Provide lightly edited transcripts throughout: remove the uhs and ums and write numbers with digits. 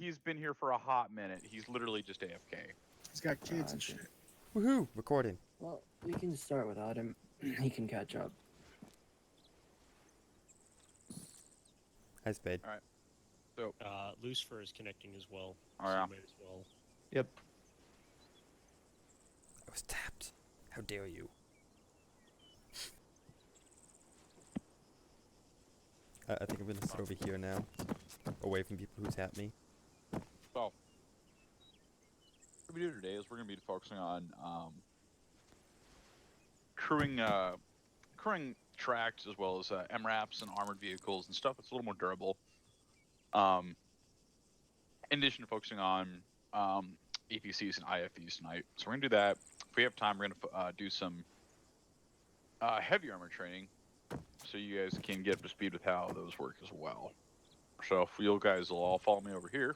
he's been here for a hot minute. He's literally just AFK. He's got kids and shit. Woohoo! Recording. Well, we can start without him. He can catch up. Hi, Spade. All right. So, Lucifer is connecting as well. Oh, yeah. So might as well. Yep. I was tapped. How dare you? I think I'm gonna sit over here now, away from people who tap me. So, what we do today is we're going to be focusing on crewing tracks as well as MRAPs and armored vehicles and stuff that's a little more durable. In addition to focusing on APCs and IFVs tonight. So we're going to do that. If we have time, we're going to do some heavy armor training so you guys can get up to speed with how those work as well. So if you guys will all follow me over here.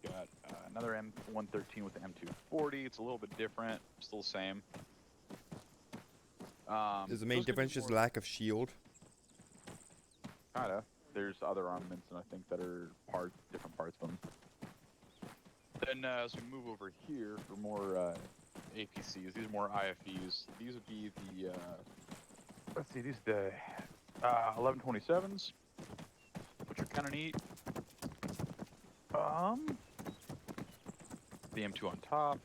Got another M113 with the M240. It's a little bit different, still the same. Is the main difference just lack of shield? Kinda. There's other armaments, and I think that are different parts of them. Then as we move over here for more APCs, these are more IFVs. These would be the let's see, these are the 1127s, which are kind of neat. The M2 on top.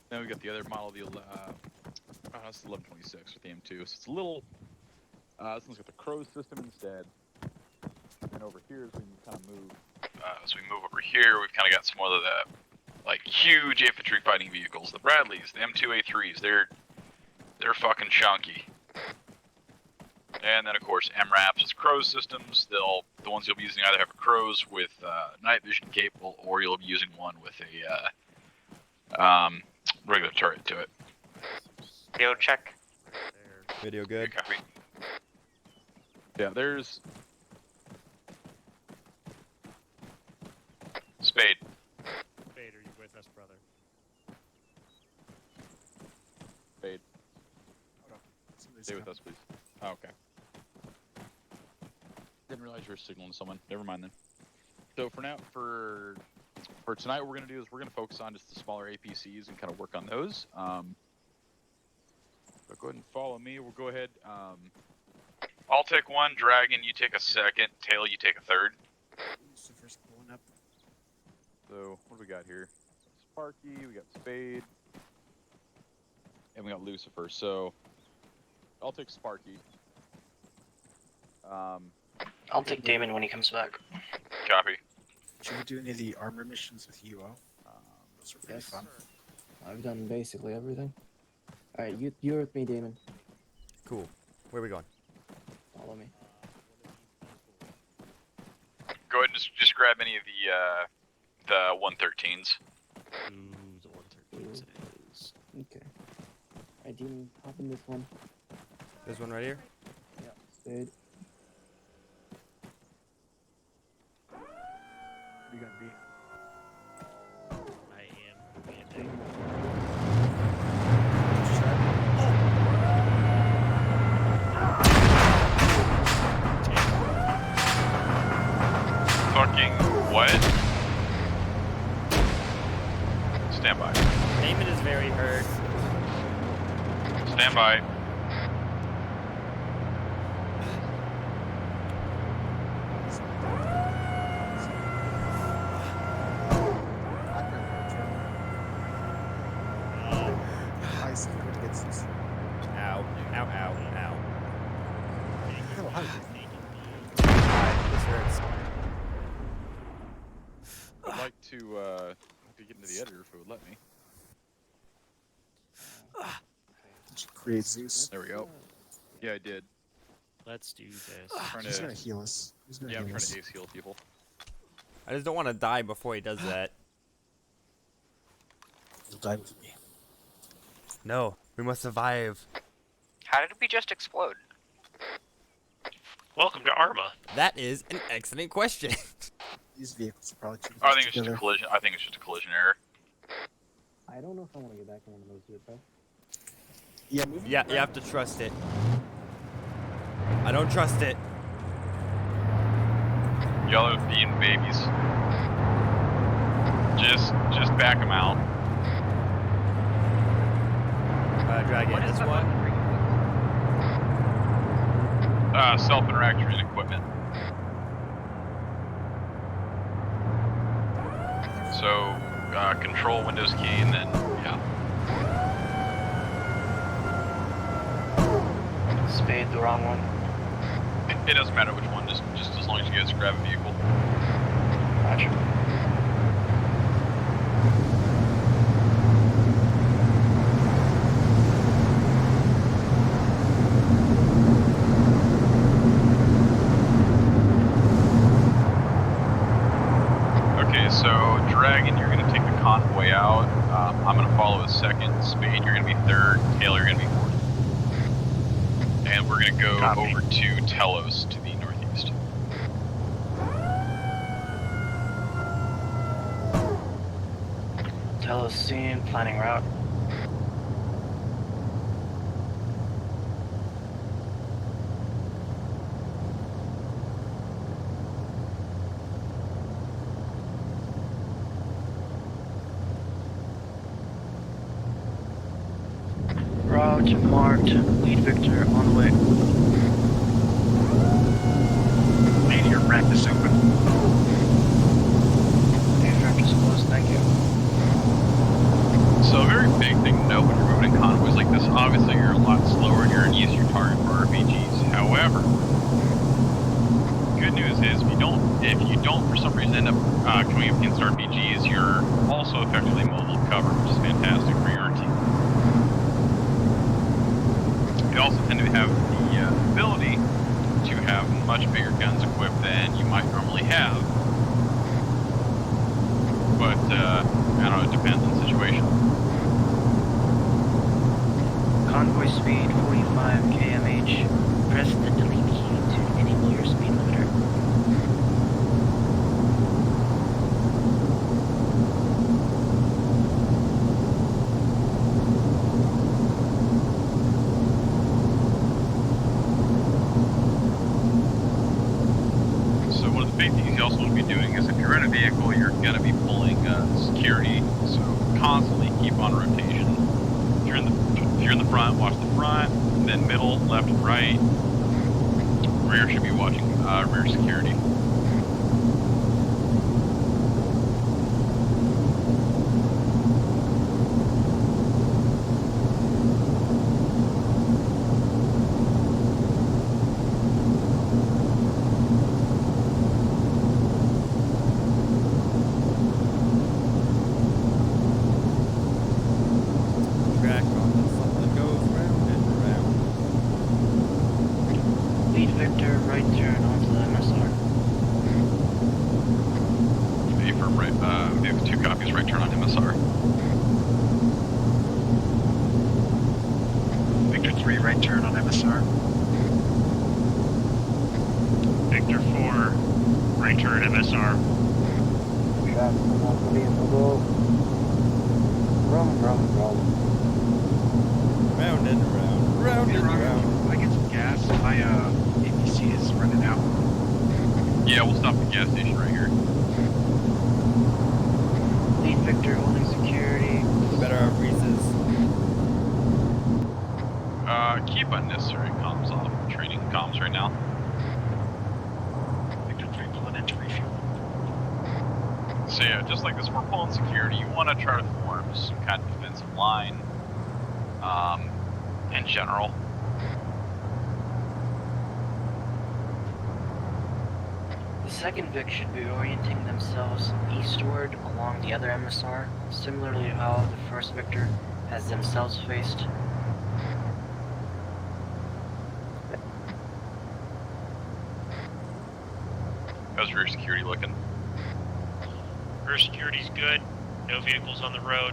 Then we got the other model, the that's the 1126 with the M2. So it's a little. This one's got the Crow system instead. And over here, as we kind of move. As we move over here, we've kind of got some other like huge infantry fighting vehicles. The Bradleys, the M2A3s. They're fucking chunky. And then of course MRAPs is Crow systems. The ones you'll be using either have a Crows with night vision capable, or you'll be using one with a regular turret to it. Video check. Video good. Copy. Yeah, there's Spade. Spade, are you with us, brother? Spade. Hold on. Somebody's Stay with coming. us, please. Oh, okay. Didn't realize you were signaling someone. Never mind then. So for now, for tonight, what we're gonna do is we're gonna focus on just the smaller APCs and kind of work on those. So go ahead and follow me. We'll go ahead. I'll take one. Dragon, you take a second. Tail, you take a third. Lucifer's pulling up. So what do we got here? Sparky, we got Spade, and we got Lucifer. So I'll take Sparky. I'll take Damon when he comes back. Copy. Should we do any of the armor missions with UO? Those are pretty Yes. fun. I've done basically everything. Alright, you're with me, Damon. Cool. Where are we going? Follow me. Go ahead and just grab any of the 113s. Ooh, the 113 it is. Okay. Alright, Demon, hop in this one. This one right here? Yeah. Spade. What are you gonna be? I am commanding. Fucking what? Stand by. Damon is very hurt. Stand by. I see what gets this. Ow. Ow, ow, ow. Oh, hi. This hurts. I'd like to get into the editor if it would let me. Just create Zeus. There we go. Yeah, I did. Let's do this. Trying He's to- gonna heal us. He's gonna Yeah, I'm heal trying us. to ace heal people. I just don't want to die before he does that. He'll die with me. No, we must survive. How did we just explode? Welcome to Arma. That is an excellent question. These vehicles are probably too I close think it's just a together. collision. I think it's just a collision error. I don't know if I want to get back in one of those yet, bro. Yeah, move Yeah, you have to trust it. I don't trust it. Y'all are being babies. Just back them out. Dragon, this one. Self-interaction equipment. So, control Windows key and then, yeah. Spade the wrong one. It doesn't matter which one, just as long as you guys grab a vehicle. Roger. Okay, so Dragon, you're gonna take the convoy out. I'm gonna follow a second. Spade, you're gonna be third. Taylor, you're gonna be fourth. And we're gonna go Copy. over to Telos to the northeast. Tell us scene, planning route. Route marked. Lead Victor on the way. Man, your ramp is open. Aircraft is closed, thank you. So a very big thing to know when you're moving in convoys like this, obviously you're a lot slower and you're an easier target for RPGs. However, good news is if you don't for some reason end up coming up against RPGs, you're also effectively mobile cover, which is fantastic for your team. They also tend to have the ability to have much bigger guns equipped than you might normally have. But, I don't know, it depends on the situation. Convoy speed 45 kmh. Press the delete key to enable your speed limiter. So one of the big things you also want to be doing is if you're in a vehicle, you're going to be pulling security. So constantly keep on rotation. If you're in the front, watch the front. Then middle, left, and right. Rear should be watching rear security. Track on this, something goes round and round. Lead Victor, right turn onto the MSR. Affirm right, we have 2 copies, right turn on MSR. Victor 3, right turn on MSR. Victor 4, right turn MSR. Track off the vehicle. Rum. Round and round, round and round. Can I get some gas? My APC is running out. Yeah, we'll stop at the gas station right here. Lead Victor holding security. Better have breezes. Keep unnecessary comms off. I'm trading comms right now. Victor 3 pulling in to refuel. So yeah, just like this, we're pulling security. You want to try to form some kind of defensive line, in general. The second Vic should be orienting themselves eastward along the other MSR, similarly to how the first Victor has themselves faced. How's rear security looking? Rear security's good. No vehicles on the road.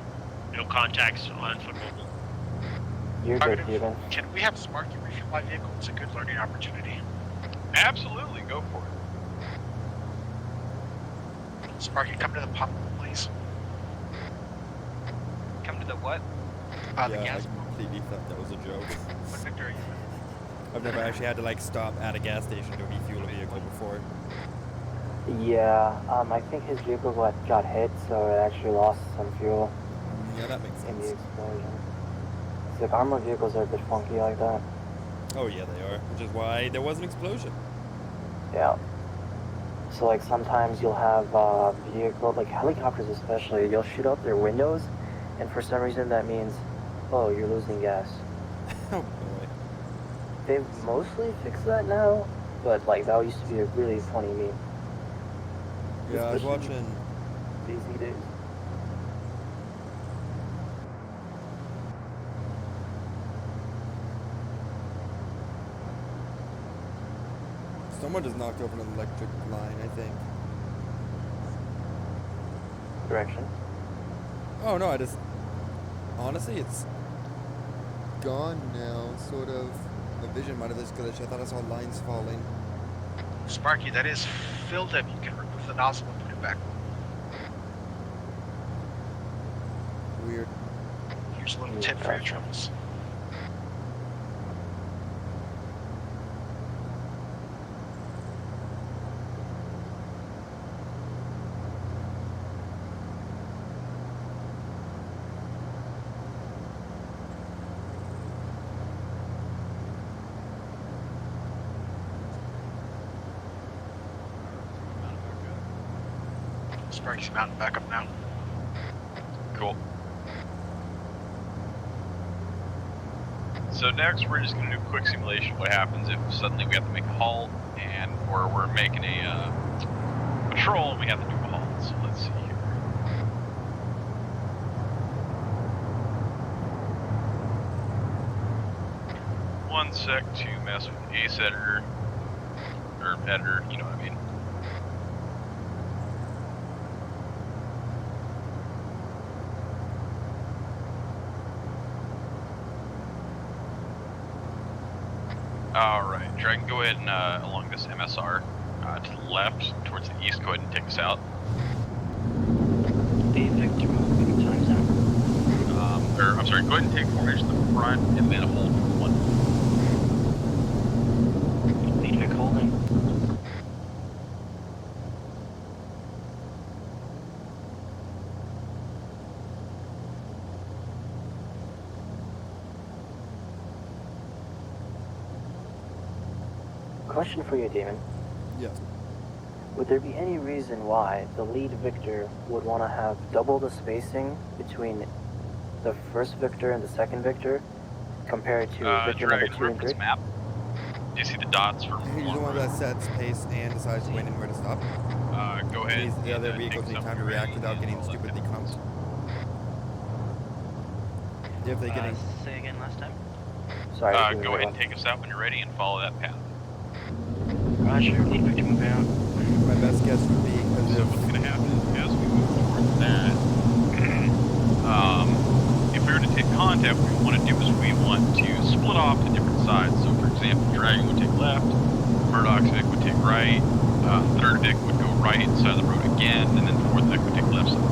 No contacts on foot mobile. You're good, Positive. Steven. Can we have Sparky refuel my vehicle? It's a good learning opportunity. Absolutely, go for it. Sparky, come to the pump, please. Come to the what? The Yeah, gas I pump. completely thought that was a joke. What Victor are you in? I've never actually had to like stop at a gas station to refuel a vehicle before. Yeah, I think his vehicle got hit, so it actually lost some fuel Yeah, that makes in the sense. explosion. It's like armored vehicles are a bit funky like that. Oh yeah, they are. Which is why there was an explosion. Yeah. So like sometimes you'll have vehicle, like helicopters especially, you'll shoot out their windows, and for some reason that means, oh, you're losing gas. Oh boy. They've mostly fixed that now, but like that used to be a really funny meme. Yeah, I was Especially watching. These days. Someone just knocked over an electric line, I think. Direction. Oh no, I just honestly it's gone now, sort of. My vision might have just glitched. I thought I saw lines falling. Sparky, that is filled up. You can remove the nozzle and put it back. Weird. Here's a little tip for your troubles. Sparky's mounting back up now. Cool. So next, we're just going to do a quick simulation. What happens if suddenly we have to make a halt, or we're making a patrol and we have to do a halt. So let's see here. One sec to mess with Ace Editor, or Editor, you know what I mean. Alright, Dragon, go ahead and along this MSR to the left, towards the east, go ahead and take us out. The Victor moving times out. I'm sorry, go ahead and take formation to the front and then hold for one. Lead Vic holding. Question for you, Damon. Yes. Would there be any reason why the lead Victor would want to have double the spacing between the first Victor and the second Victor compared to Victor number Dragon, 2 where and this 3? map? Do you see the dots from He's the one that sets pace and decides when and where to stop. go ahead. These, the other and, vehicles take need us time up to when you're react ready, without and getting I'll let stupidly them clumped. know. If they're getting Say again last time. Sorry. Go ahead and take us out when you're ready and follow that path. Roger, lead Victor moving out. my best guess would be because So what's going to happen is as we move towards that, if we were to take contact, what we want to do is we want to split off to different sides. So for example, Dragon would take left, Murdoch's Vic would take right, third Vic would go right side of the road again, and then fourth Vic would take left side.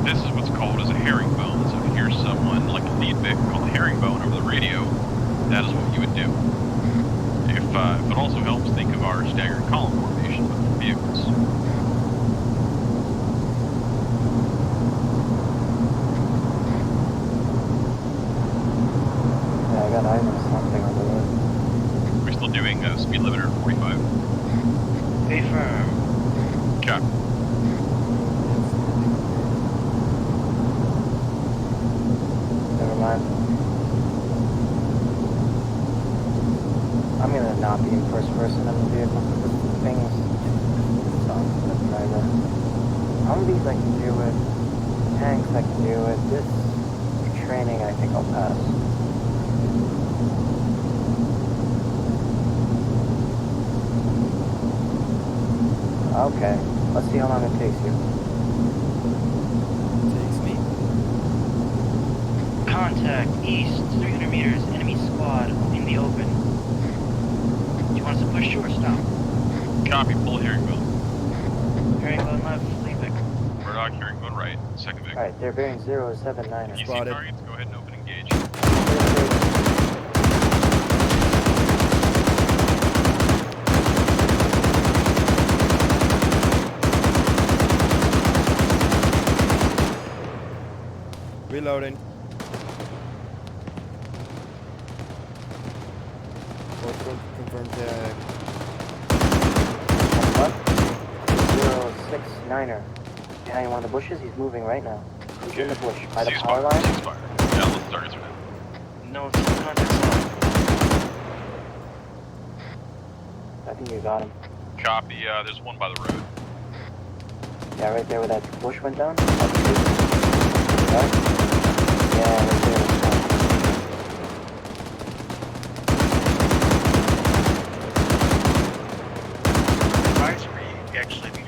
This is what's called as a herringbone. So if you hear someone like a lead Vic called a herringbone over the radio, that is what you would do. If it also helps, think of our staggered column formation with the vehicles. Yeah, I got eyes on something on the road. We're still doing speed limiter 45. Stay firm. Okay. Never mind. I'm gonna not be in first person in the vehicle because the things suck. That's kinda. Humvees I can do it. Tanks I can do it. This training I think I'll pass. Okay. Let's see how long it takes you. Takes me. Contact east, 300 meters, enemy squad in the open. Do you want us to push you or stop? Copy, pull hearing wheel. Hearing going left, leave it. Murdoch, hearing going right. Second Vic. Alright, they're bearing 079. If you see Spotted. targets, go ahead and open engage. Reloading. Confirmed tag. Left. 069er. Behind one of the bushes, he's moving right now. He's in the bush. By the power line. Ceasefire. Yeah, let's targets right now. No, it's contact squad. I think you got him. Copy, there's one by the road. Yeah, right there where that bush went down. Right? Yeah, right there. Advisory, you actually need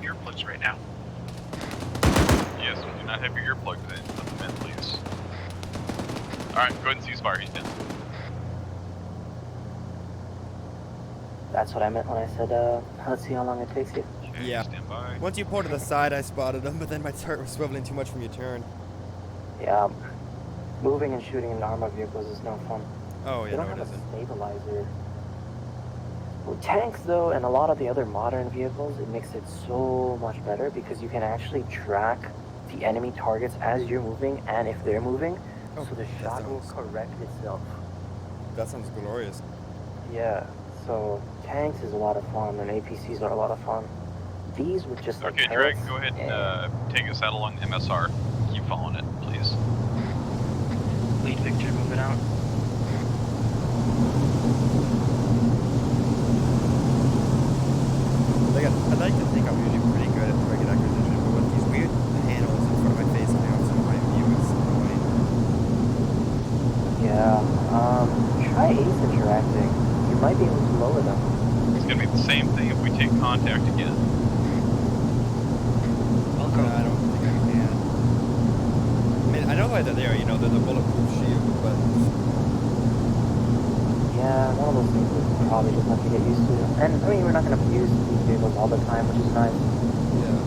your earplugs right now. Yes, do not have your earplugs in. Put them in, please. Alright, go ahead and ceasefire. He's down. That's what I meant when I said, let's see how long it takes you. Okay, Yeah. stand by. Once you pulled to the side, I spotted him, but then my turret was swiveling too much from your turn. Yeah, moving and shooting in armored vehicles is no fun. Oh, They yeah, don't no, it have a isn't. stabilizer. With tanks, though, and a lot of the other modern vehicles, it makes it so much better because you can actually track the enemy targets as you're moving and if they're moving, Oh, so the that shot will sounds- correct itself. That sounds glorious. Yeah, so tanks is a lot of fun and APCs are a lot of fun. These with just like Okay, turrets, Dragon, go ahead and take us out along MSR. Keep following it, please. Lead Victor, moving out. I'd like to think I'm usually pretty good at target acquisition, but with these weird handles in front of my face now, so my view is annoying. yeah, try ace interacting. You might be able to lower them. It's gonna be the same thing if we take contact again. I'll go. I don't think I can. I mean, I know why they're there, you know, they're the bulletproof shield, but Yeah, one of those things we probably just have to get used to. And I mean, we're not going to use these vehicles all the time, which is nice. yeah.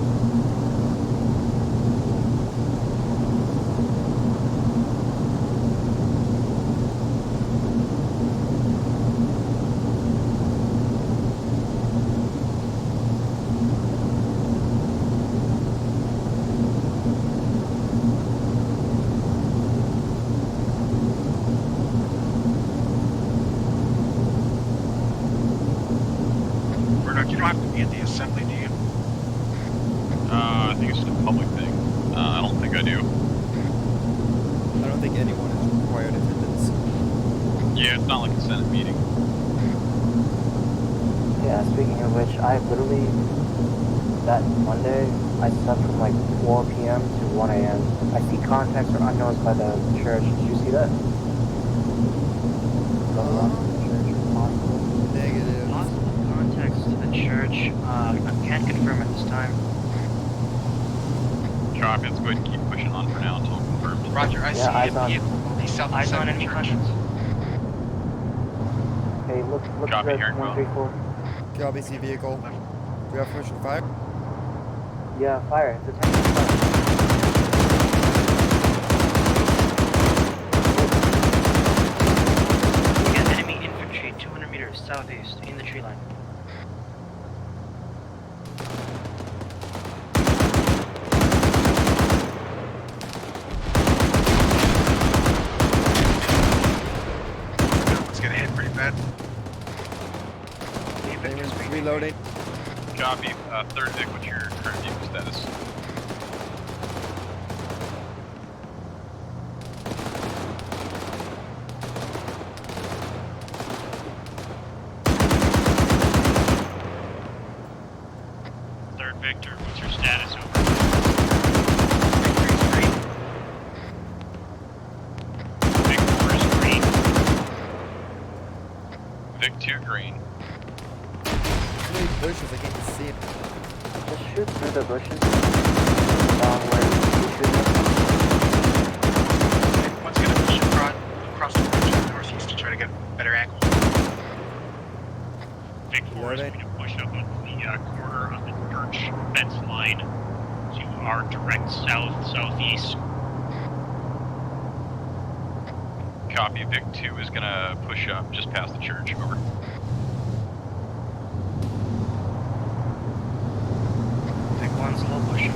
Murdoch, you don't have to be at the assembly, do you? I think it's just a public thing. I don't think I do. I don't think anyone is required attendance. Yeah, it's not like a Senate meeting. Yeah, speaking of which, I literally, that Monday, I slept from like 4 p.m. to 1 a.m. I see contacts or unknowns by the church. Did you see that? Negative. Possible contacts to the church. I can't confirm at this time. Copy, let's go ahead and keep pushing on for now until confirmed. Roger, I Yeah, eyes see a on. vehicle on the south Eyes side on of the enemy church. contacts. Hey, look Copy, to hearing well. 134. Copy, see vehicle. Do we have permission to fire? Yeah, fire. It's a tank. Fire. We got enemy infantry 200 meters southeast in the tree line. Let's get hit pretty bad. Lead Victor's being Reloading. Copy, third Vic, what's your current vehicle status? Third Victor, what's your status? Over. Vic 4 is green. Vic 2 green. Too many bushes, I can't see it. Just shoot through the bushes along where you're shooting at. One's gonna push across the bridge to the northeast to try to get a better angle. Vic 4 is Loading. going to push up on the corner of the church fence line to our direct southeast. Copy. Vic 2 is gonna push up just past the church. Over. Vic 1's low pushing.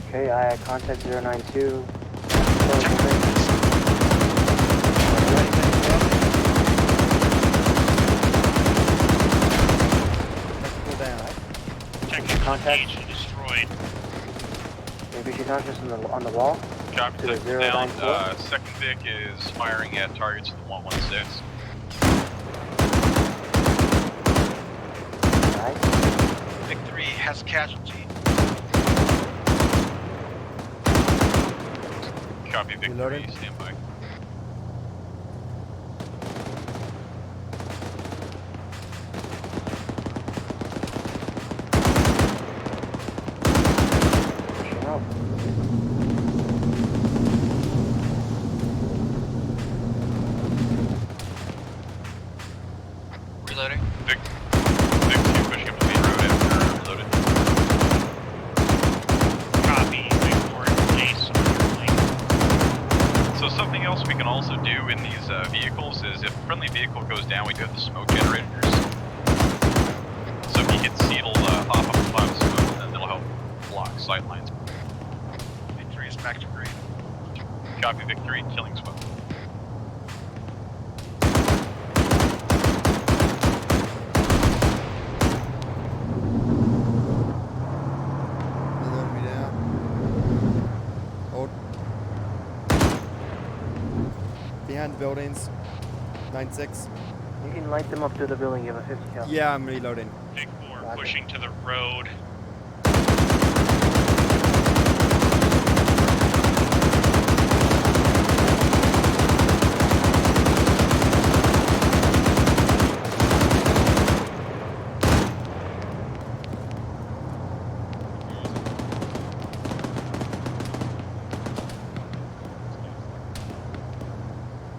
Okay, I contact 092. Pull down. Technical Contact. engaged and destroyed. Maybe she's not just on the wall. Copy. To the Second down. 094. Second Vic is firing at targets to the 116. Nice. Vic 3 has a casualty. Copy. Vic 3, Reloading. stand by. Pushing up. Reloading. Vic 2 pushing up the main road after reloaded. Copy. Vic 4 in place on your flank. So something else we can also do in these vehicles is if a friendly vehicle goes down, we do have the smoke generators. So if you hit C, it'll hop up a cloud of smoke, and then it'll help block sight lines. Vic 3 is back to green. Copy. Vic 3, killing smoke. Reload me down. Hold. Behind the buildings. 9-6. You can light them up through the building. You have a 50 cal. Yeah, I'm reloading. Vic 4 Roger. pushing to the road.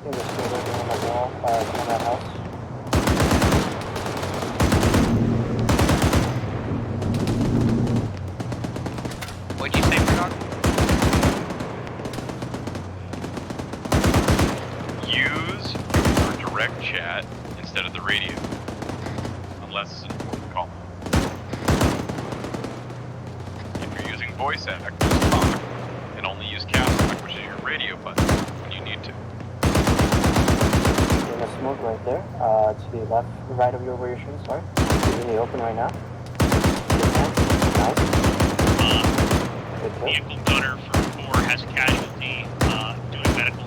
Yeah, there's still looking on the wall, on that house. What'd you say, Bernard? Use your direct chat instead of the radio, unless it's an important call. If you're using voice act, just talk, and only use cast lock, which is your radio button, when you need to. There's a smoke right there. To the left, right of you where you're shooting, sorry. He's in the open right now. Nice. Good kill. Vehicle gunner for 4 has casualty. Doing medical.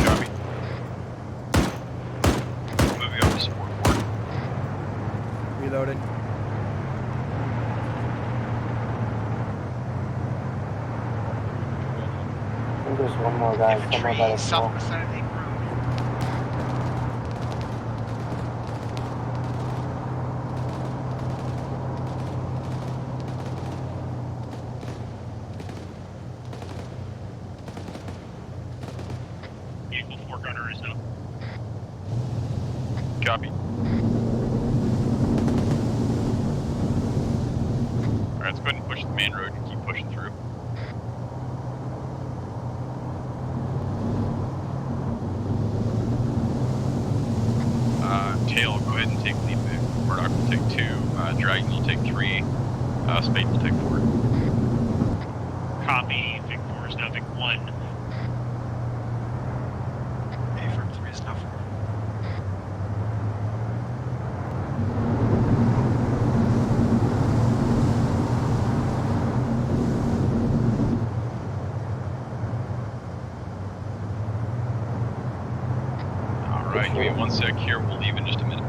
Copy. Moving over to support port. Reloading. I think there's one more guy somewhere by the Infantry, south smoke. vicinity, road. Vehicle 4 gunner is up. Copy. Alright, let's go ahead and push the main road and keep pushing through. Tail, go ahead and take lead. Murdoch will take 2, Dragon will take 3, Spade will take 4. Copy. Vic 4 is now Vic 1. A-firm 3 is now 4. Alright, give me 1 sec here, we'll leave in just a minute.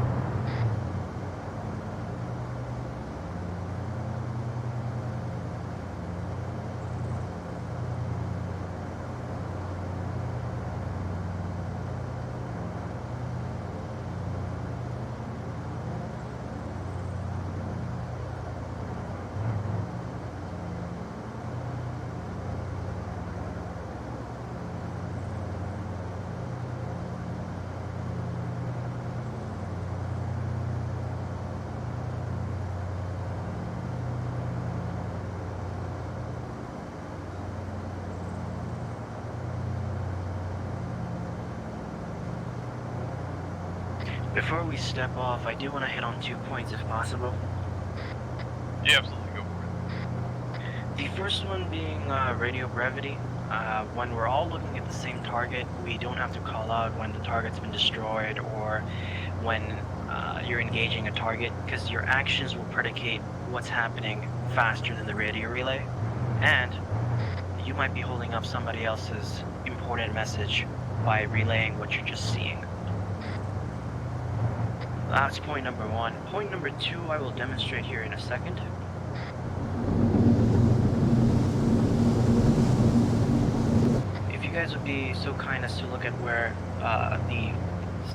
Before we step off, I do want to hit on 2 points if possible. Yeah, absolutely. Go for it. The first one being radio brevity. When we're all looking at the same target, we don't have to call out when the target's been destroyed or when you're engaging a target, because your actions will predicate what's happening faster than the radio relay, and you might be holding up somebody else's important message by relaying what you're just seeing. That's point number 1. Point number 2 I will demonstrate here in a second. If you guys would be so kind as to look at where the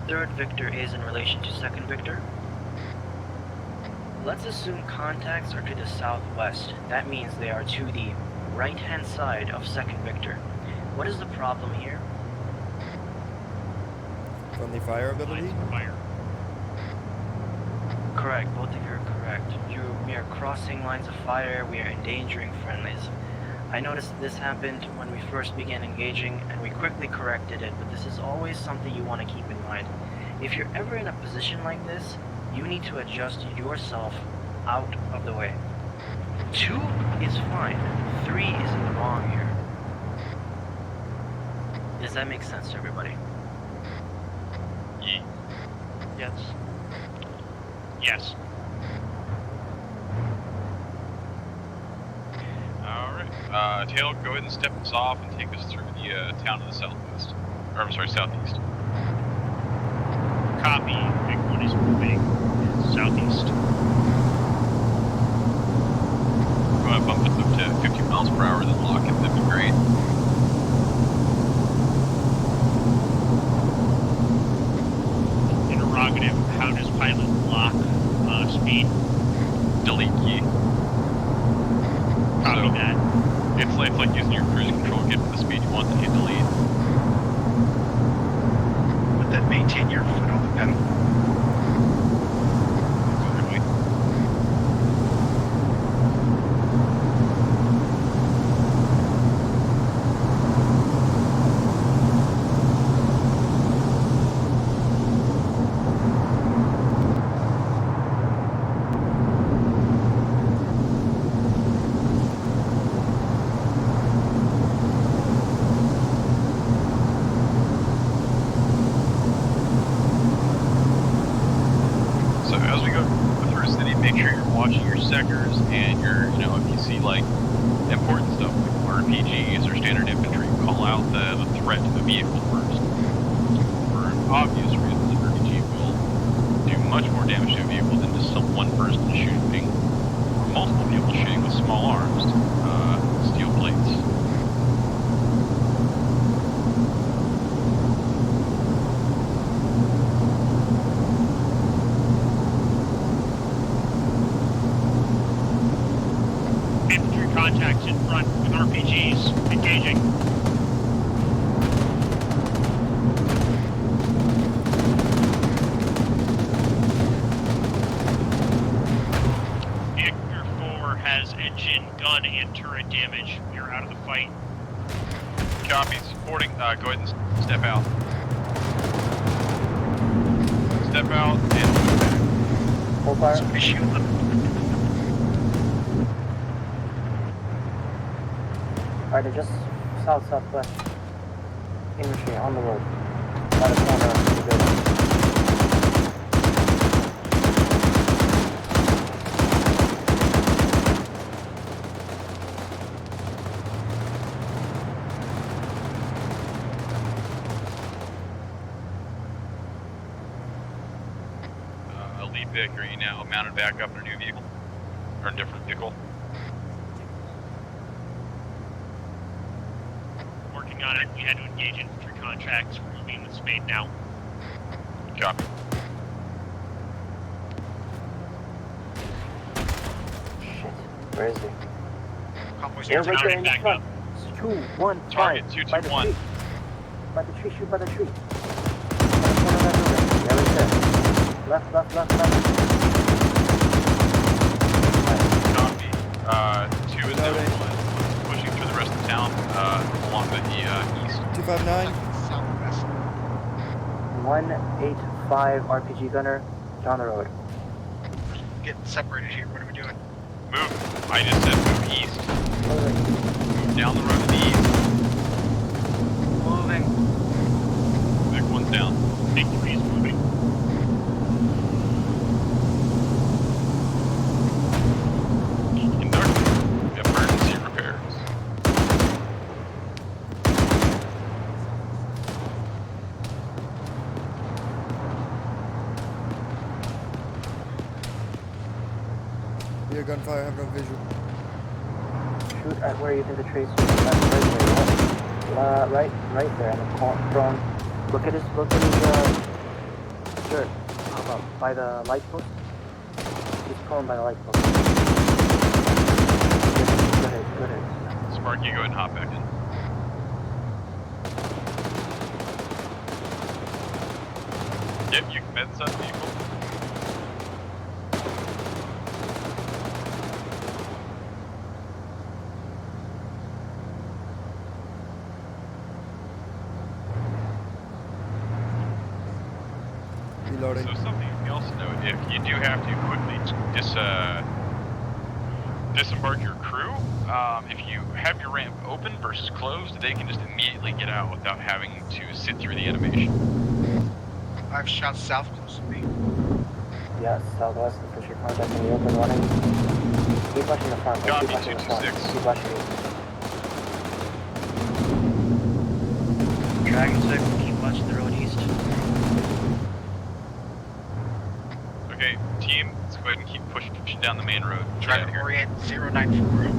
third Victor is in relation to second Victor. Let's assume contacts are to the southwest. That means they are to the right-hand side of second Victor. What is the problem here? Friendly fire ability? Lines of fire. Correct, both of you are correct. We are crossing lines of fire, we are endangering friendlies. I noticed this happened when we first began engaging, and we quickly corrected it, but this is always something you want to keep in mind. If you're ever in a position like this, you need to adjust yourself out of the way. 2 is fine, 3 is in the wrong here. Does that make sense to everybody? Yes. Yes. Alright. Tail, go ahead and step us off and take us through the town to the southwest. Or, I'm sorry, southeast. Copy. Big one is moving southeast. Go ahead and bump us up to 50 miles per hour, then lock it. That'd be great. Interrogative. How does pilot lock speed? Delete key. Copy So, that. It's like using your cruise control, get to the speed you want, then hit delete. But then maintain your foot on the pedal. Exactly. So as we go through the city, make sure you're watching your sectors and your, if you see like important stuff like RPGs or standard infantry, call out the threat to the vehicle first. For obvious reasons, an RPG will do much more damage to a vehicle than just some one person shooting or multiple people shooting with small arms, steel plates. Infantry contacts in front with RPGs. Engaging. Victor 4 has engine, gun, and turret damage. You're out of the fight. Copy, supporting, go ahead and step out. Step out and move back. Full fire. Somebody shoot them. Alright, they're just southwest. Infantry on the road. By the corner of the building. Elite Vic, are you now mounted back up in a new vehicle? Or a different vehicle? Working on it. We had to engage infantry contracts. We're moving with speed now. Copy. Shit. Where is he? Convoys They're here. right there in the back front. up. 2, 1, Target 5. 2, By 2, the 1. tree. By the tree, shoot by the tree. By the corner of that building. Yeah, right there. Left. Copy. 2 is down one. Pushing through the rest of the town, along the east. 259. Southwest. 185. 5 RPG gunner down the road. We're getting separated here. What are we doing? Move. I just said move east. Move down the road to the east. Moving. Big one's down. Big three's moving. Conduct emergency repairs. Rear gunfire, have no visual. Shoot at where you think the trace is. Right there in the front. Look at his shirt. How about by the light post? He's prone by the light post. Good hit. Sparky, go ahead and hop back in. Yep, you can med that vehicle. Reloading. So something else to note, if you do have to quickly disembark your crew, if you have your ramp open versus closed, they can just immediately get out without having to sit through the animation. I have shots south close to me. Yes, southwest and push your contact in the open running. Keep pushing the front. Copy, Keep pushing the front. 226. Keep pushing. Dragon 6, keep watching the road east. Okay, team, let's go ahead and keep pushing down the main road. Trying to orient 094.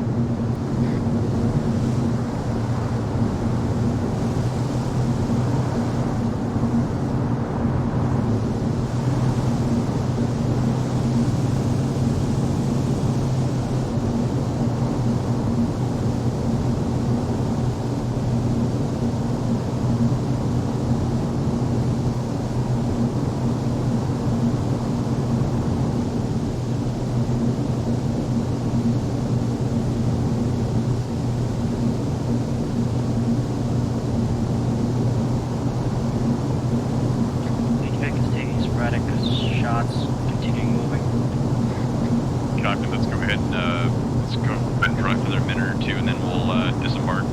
HVAC is taking sporadic shots, continuing moving. Copy, let's go ahead and drive for another minute or two, and then we'll disembark.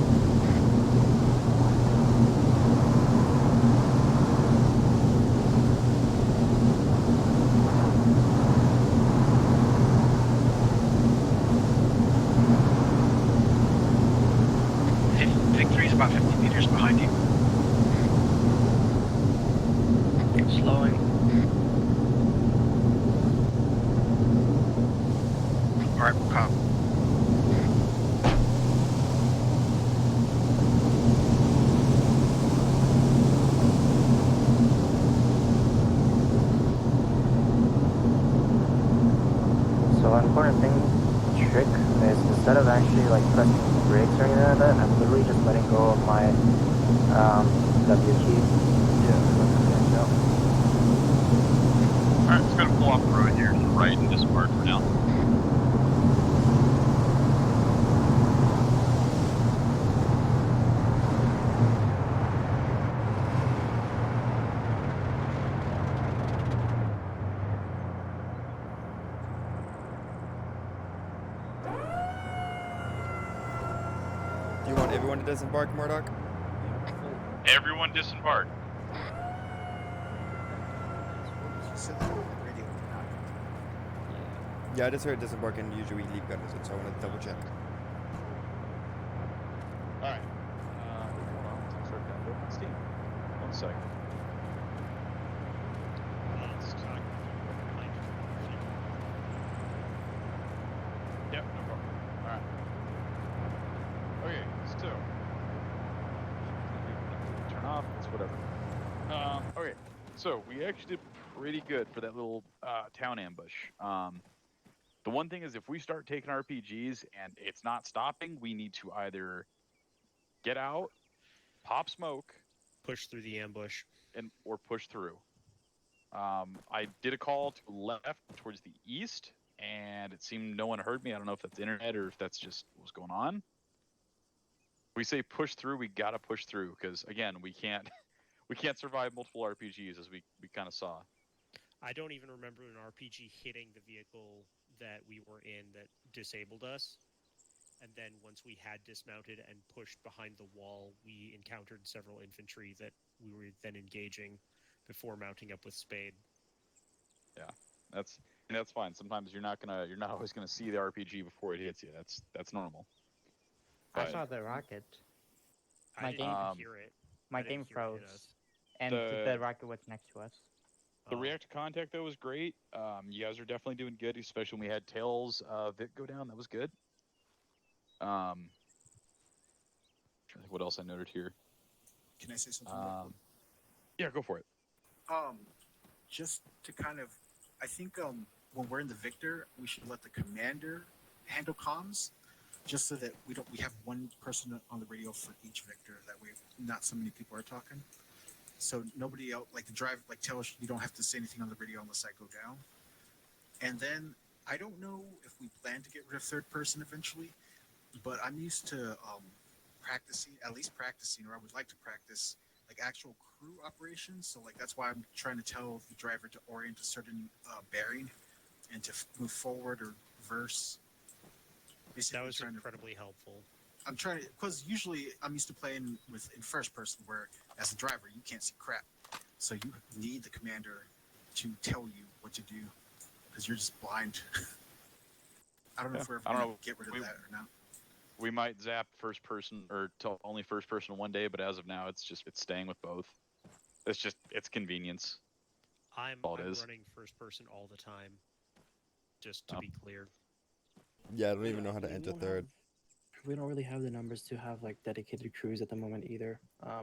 Victory is about 50 meters behind you. Slowing. Alright, we'll come. So an important trick is instead of actually like pressing brakes or anything like that, I'm literally just letting go of my W key. Alright, let's go to pull off the road here to the right and disembark for now. Do you want everyone to disembark, Murdoch? Everyone disembark. Yeah, I just heard disembark and usually leave gunners in, so I want to double check. Alright. Hold on. Let's start down to Steam. 1 second. Yep, no problem. Alright. Okay, so. Turn off, it's whatever. Okay, so we actually did pretty good for that little town ambush. The one thing is if we start taking RPGs and it's not stopping, we need to either get out, pop smoke, Push through the ambush. or push through. I did a call to left towards the east, and it seemed no one heard me. I don't know if that's internet or if that's just what's going on. We say push through, we gotta push through because again, we can't we can't survive multiple RPGs, as we kind of saw. I don't even remember an RPG hitting the vehicle that we were in that disabled us. And then once we had dismounted and pushed behind the wall, we encountered several infantry that we were then engaging before mounting up with Spade. Yeah, that's fine. Sometimes you're not always gonna see the RPG before it hits you. That's normal. I But saw the rocket. I My didn't game- even hear it. My I didn't game hear it hit us. froze, and The- the rocket was next to us. the Oh, reactor contact though was great. You guys are definitely doing good, especially when we had tails Vic go down. That was good. Trying to think what else I noted here. Can I say something? Real quick? Yeah, go for it. Just to kind of, I think when we're in the Victor, we should let the commander handle comms, just so that we have one person on the radio for each Victor. That way, not so many people are talking. So nobody else, like the drive, like tell us you don't have to say anything on the radio unless I go down. And then I don't know if we plan to get rid of third person eventually, but I'm used to at least practicing, or I would like to practice like actual crew operations. So like that's why I'm trying to tell the driver to orient a certain bearing and to move forward or reverse. Basically that was trying incredibly helpful. I'm trying to, because usually I'm used to playing in first person, where as a driver you can't see crap, so you need the commander to tell you what to do, because you're just blind. I don't know Yeah, if we're ever I don't gonna know. get rid of that or not. We might zap first person or only first person one day, but as of now, it's staying with both. It's convenience. I'm All it is. running first person all the time, just to be clear. Yeah, I don't even know how to enter third. We don't really have the numbers to have like dedicated crews at the moment either,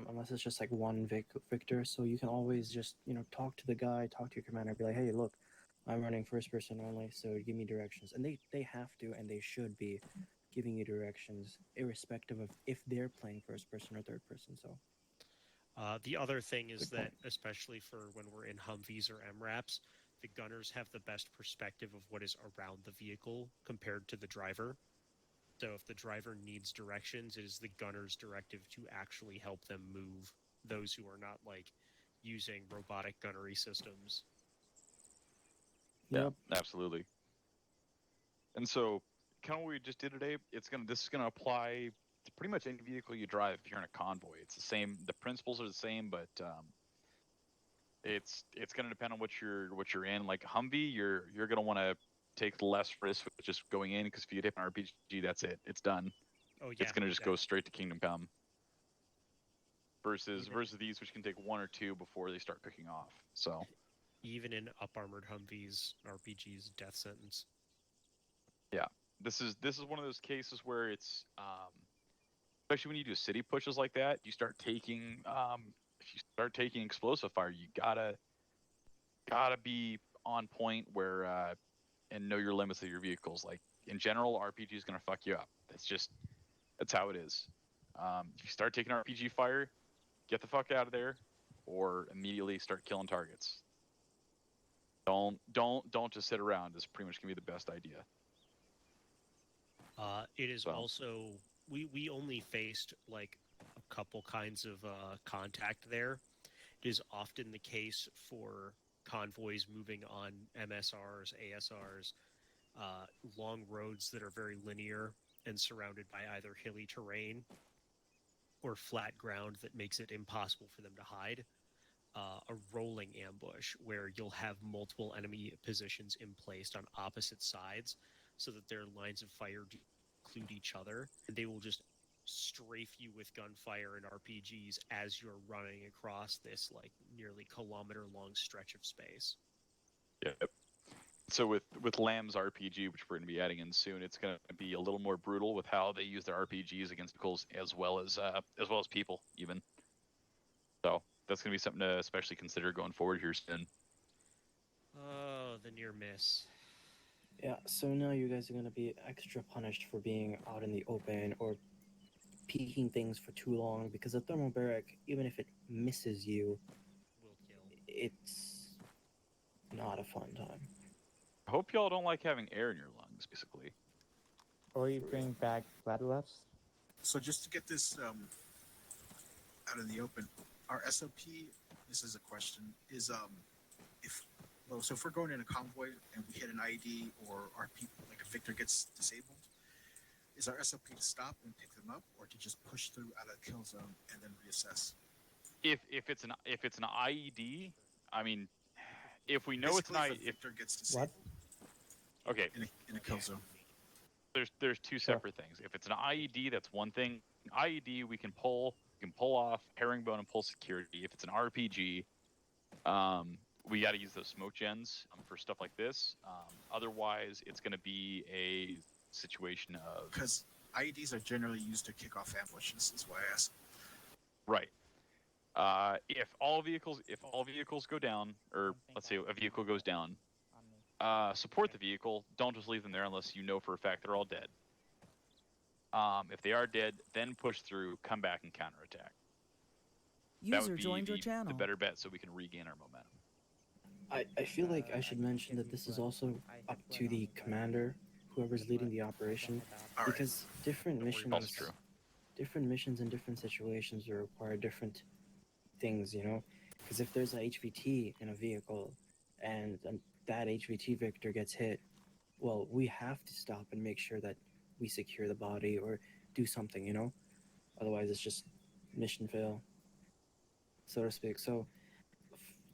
unless it's just like one Victor. So you can always just talk to the guy, talk to your commander, be like, hey, look, I'm running first person only, so give me directions. And they have to and they should be giving you directions, irrespective of if they're playing first person or third person. So The other thing is that, especially for when we're in Humvees or MRAPs, the gunners have the best perspective of what is around the vehicle compared to the driver. So if the driver needs directions, it is the gunner's directive to actually help them move those who are not like using robotic gunnery systems. Yep. Yeah, absolutely. And so, kind of what we just did today, this is gonna apply to pretty much any vehicle you drive if you're in a convoy. It's the same. The principles are the same, but it's gonna depend on what you're in. Like Humvee, you're gonna want to take less risk with just going in, because if you hit an RPG, that's it. It's done. Oh yeah, It's gonna just go straight to Kingdom Come. Versus Even- these, which can take one or two before they start cooking off. So Even in up armored Humvees, RPG's death sentence. yeah, this is one of those cases where it's especially when you do city pushes like that, you start taking if you start taking explosive fire, you gotta be on point where and know your limits of your vehicles. Like in general, RPG is gonna fuck you up. That's how it is. If you start taking RPG fire, get the fuck out of there, or immediately start killing targets. Don't just sit around. This pretty much gonna be the best idea. It is So. also we only faced like a couple kinds of contact there. It is often the case for convoys moving on MSRs, ASRs, long roads that are very linear and surrounded by either hilly terrain or flat ground that makes it impossible for them to hide. A rolling ambush where you'll have multiple enemy positions in place on opposite sides so that their lines of fire include each other, and they will just strafe you with gunfire and RPGs as you're running across this like nearly kilometer long stretch of space. Yep. So with Lamb's RPG, which we're going to be adding in soon, it's going to be a little more brutal with how they use their RPGs against vehicles as well as people even. So that's going to be something to especially consider going forward here soon. Oh, the near miss. yeah, so now you guys are gonna be extra punished for being out in the open or peeking things for too long, because a thermal barrack, even if it misses you, Will kill. it's not a fun time. I hope y'all don't like having air in your lungs, basically. Or you bring back bloodlust. So just to get this out in the open, our SOP. This is a question. Is if well, so if we're going in a convoy and we hit an IED or our people like a Victor gets disabled, is our SOP to stop and pick them up, or to just push through out of the kill zone and then reassess? If it's an IED, I mean, if we know it's an Basically, if IED, a Victor gets disabled okay, in a kill zone. there's two separate things. If it's an IED, that's one thing. IED we can pull off herringbone and pull security. If it's an RPG, we got to use those smoke gens for stuff like this. Otherwise, it's going to be a situation of Because IEDs are generally used to kick off ambushes. Is why I asked. right. If all vehicles go down, or let's say a vehicle goes down, support the vehicle. Don't just leave them there unless you know for a fact they're all dead. If they are dead, then push through, come back and counterattack. That would be the better bet, so we can regain our momentum. I feel like I should mention that this is also up to the commander, whoever's leading the operation, All right. because different missions, That's true. different missions in different situations will require different things, you know. Because if there's a HVT in a vehicle, and that HVT Victor gets hit, well, we have to stop and make sure that we secure the body or do something, you know. Otherwise, it's just mission fail, so to speak. So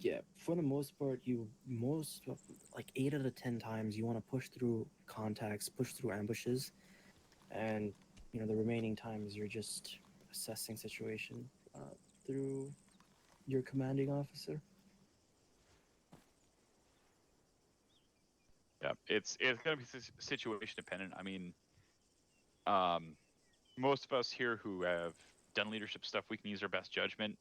yeah, for the most part, like 8 out of 10 times you want to push through contacts, push through ambushes, and you know the remaining times you're just assessing situation through your commanding officer. Yeah, it's gonna be situation dependent. I mean, most of us here who have done leadership stuff, we can use our best judgment.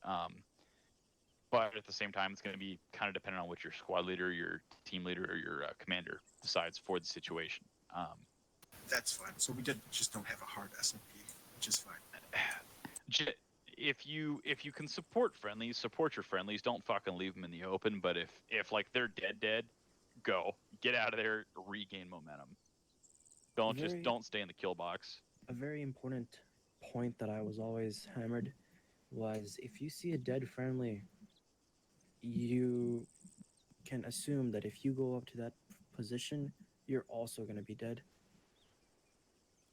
But at the same time, it's going to be kind of dependent on what your squad leader, your team leader, or your commander decides for the situation. That's fine. So we just don't have a hard SOP, which is fine. If you can support friendlies, support your friendlies. Don't fucking leave them in the open. But if like they're dead, go get out of there, regain momentum. Don't stay in the kill box. A very important point that I was always hammered was if you see a dead friendly, you can assume that if you go up to that position, you're also going to be dead.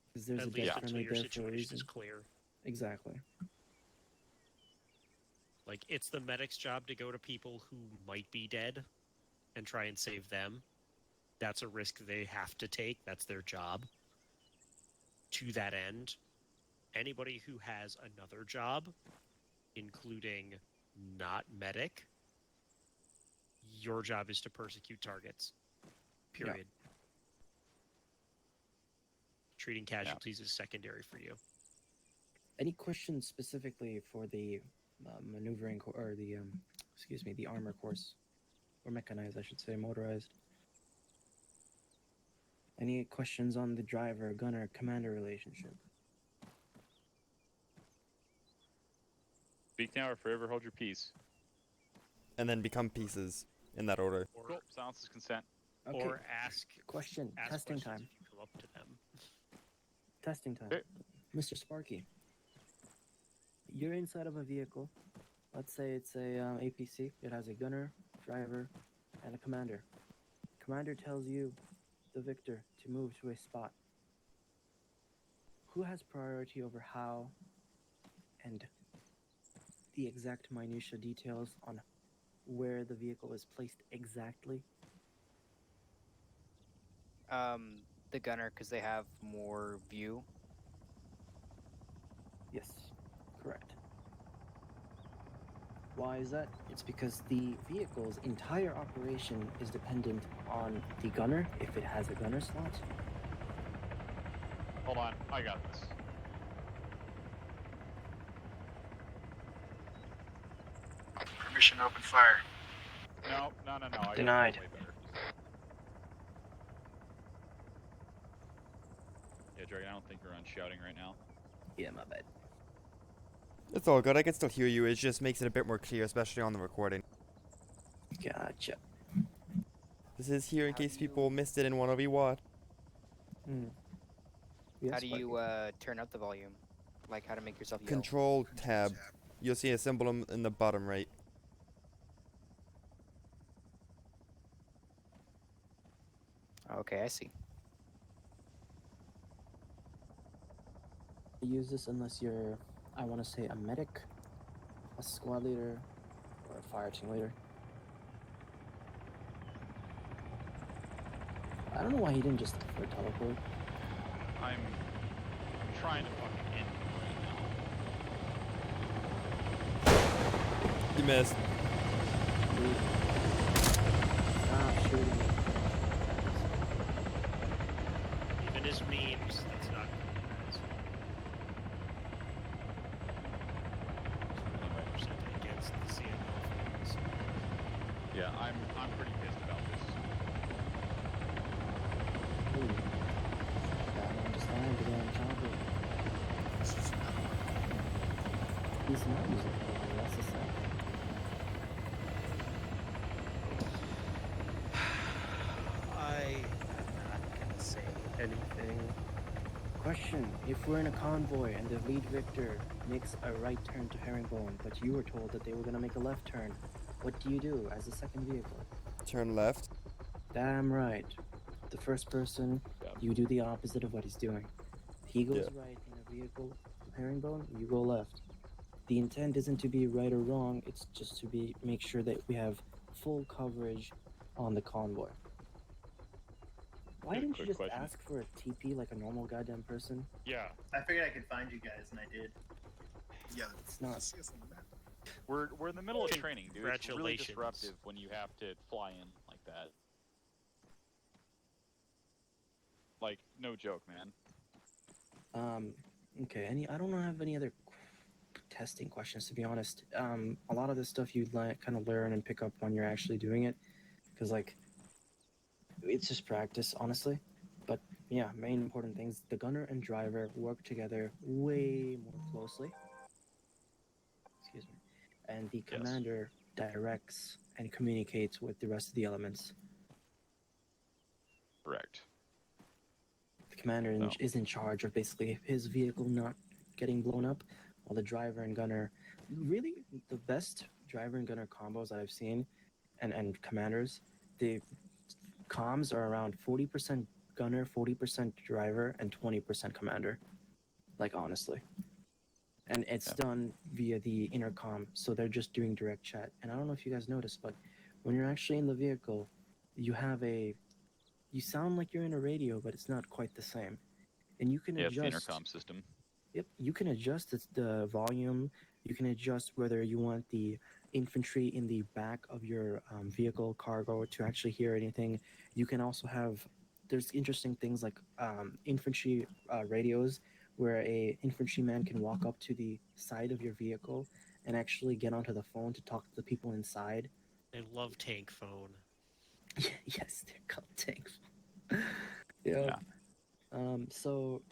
Because there's At a least dead until friendly your there for a situation reason. is clear. Exactly. Like, it's the medic's job to go to people who might be dead and try and save them. That's a risk they have to take. That's their job. To that end, anybody who has another job, including not medic, your job is to persecute targets. Period. Treating casualties is secondary for you. Any questions specifically for the maneuvering or the the armor course, or mechanized, I should say, motorized? Any questions on the driver, gunner, commander relationship? Speak now or forever hold your peace. And then become pieces in that order. Cool. Silence is consent. Okay. Or ask Question. ask Testing questions time. if you come up to them. Testing time. Okay. Mr. Sparky, you're inside of a vehicle. Let's say it's a APC. It has a gunner, driver, and a commander. Commander tells you, the victor, to move to a spot. Who has priority over how and the exact minutia details on where the vehicle is placed exactly? The gunner, because they have more view. Yes, correct. Why is that? It's because the vehicle's entire operation is dependent on the gunner, if it has a gunner slot. Hold on, I got this. Permission to open fire. No. I Denied. got way better. Yeah, Dragon, I don't think you're on shouting right now. Yeah, my bad. It's all good. I can still hear you. It just makes it a bit more clear, especially on the recording. Gotcha. This is here in case people missed it and want to rewatch. Yes, How do you Sparky? turn up the volume? Like how to make yourself yell? Control tab. You'll see a symbol in the bottom right. Okay, I see. Use this unless you're, I want to say, a medic, a squad leader, or a fire team leader. I don't know why he didn't just for teleport. I'm trying to fucking end it right now. You missed. Dude, stop shooting me. Even his memes, that's not good. 25% against the CML fans. Yeah, I'm pretty pissed about this. Ooh. That man just landed on chopper. He's not using it. That's the thing. I am not gonna say anything. Question: if we're in a convoy and the lead victor makes a right turn to Herringbone, but you were told that they were gonna make a left turn, what do you do as the second vehicle? Turn left. Damn right. The first person, Yeah. you do the opposite of what he's doing. He goes Yeah. right in a vehicle to Herringbone, you go left. The intent isn't to be right or wrong, it's just to be make sure that we have full coverage on the convoy. Why Good, didn't you quick just question. ask for a TP like a normal goddamn person? Yeah, I figured I could find you guys, and I did. Yeah, It's not. see us on the map. we're in the middle of training, dude. It's really Congratulations. disruptive when you have to fly in like that. Like, no joke, man. Okay, I don't have any other testing questions, to be honest. A lot of this stuff you kind of learn and pick up when you're actually doing it, because like it's just practice, honestly. But yeah, main important things: the gunner and driver work together way more closely. Excuse me, and the Yes. commander directs and communicates with the rest of the elements. Correct. The commander No. is in charge of basically his vehicle not getting blown up, while the driver and gunner, really the best driver and gunner combos that I've seen, and commanders, the comms are around 40% gunner, 40% driver, and 20% commander. Like honestly. And it's Yeah. done via the intercom, so they're just doing direct chat. And I don't know if you guys noticed, but when you're actually in the vehicle, you sound like you're in a radio, but it's not quite the same. And you can Yeah, it's the adjust. intercom system. Yep, you can adjust the volume. You can adjust whether you want the infantry in the back of your vehicle cargo to actually hear anything. You can also have, there's interesting things like infantry radios where a infantryman can walk up to the side of your vehicle and actually get onto the phone to talk to the people inside. I love tank phone. Yes, they're called tank. Yeah. So,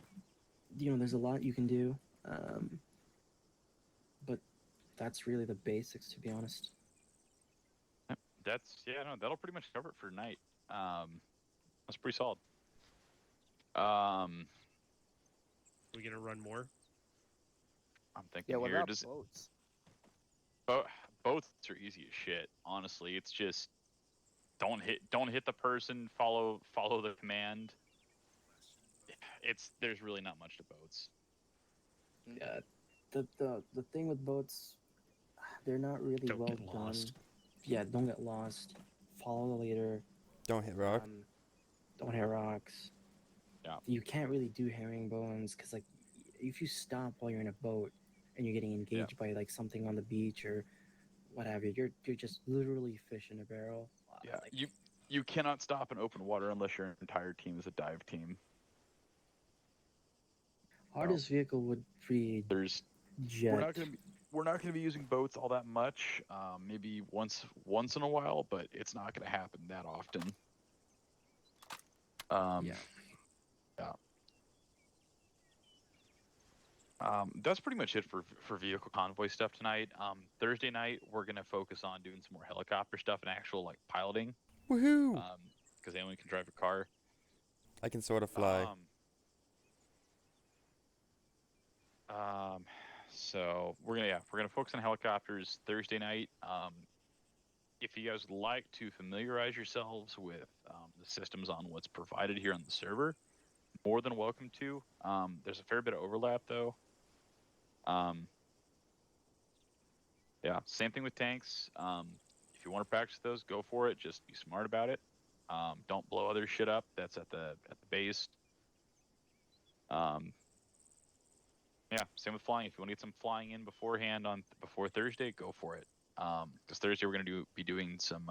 there's a lot you can do. But that's really the basics, to be honest. That'll pretty much cover it for tonight. That's pretty solid. We gonna run more? I'm thinking Yeah, what here. about Does boats? both are easy as shit. Honestly, it's just don't hit the person. Follow the command. There's really not much to boats. Yeah, the thing with boats, they're not really Don't well get done. lost. Yeah, don't get lost. Follow the leader. Don't hit rock. Don't hit rocks. Yeah. You can't really do herringbones because like if you stop while you're in a boat and you're getting engaged by like something on the beach or what have you, you're just literally fish in a barrel. Yeah. You cannot stop in open water unless your entire team is a dive team. Hardest vehicle would be jet. We're not gonna be using boats all that much. Maybe once in a while, but it's not gonna happen that often. Yeah. That's pretty much it for vehicle convoy stuff tonight. Thursday night we're gonna focus on doing some more helicopter stuff and actual like piloting. Woohoo! Because anyone can drive a car. I can sort of fly. So we're gonna focus on helicopters Thursday night. If you guys would like to familiarize yourselves with the systems on what's provided here on the server, more than welcome to. There's a fair bit of overlap though. Yeah, same thing with tanks. If you want to practice those, go for it. Just be smart about it. Don't blow other shit up. That's at the base. Yeah, same with flying. If you want to get some flying in beforehand before Thursday, go for it. Because Thursday we're gonna be doing some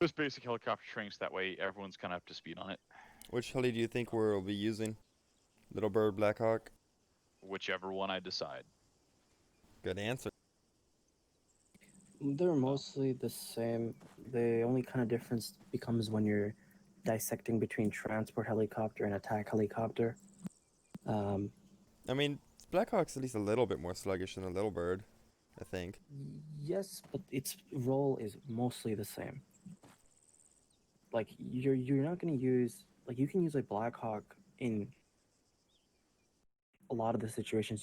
just basic helicopter training, so that way everyone's kind of up to speed on it. Which heli do you think we'll be using? Little Bird, Blackhawk? Whichever one I decide. Good answer. They're mostly the same. The only kind of difference becomes when you're dissecting between transport helicopter and attack helicopter. I mean, Blackhawk's at least a little bit more sluggish than a Little Bird, I think. Yes, but its role is mostly the same. Like you're not gonna use, like, you can use a Blackhawk in a lot of the situations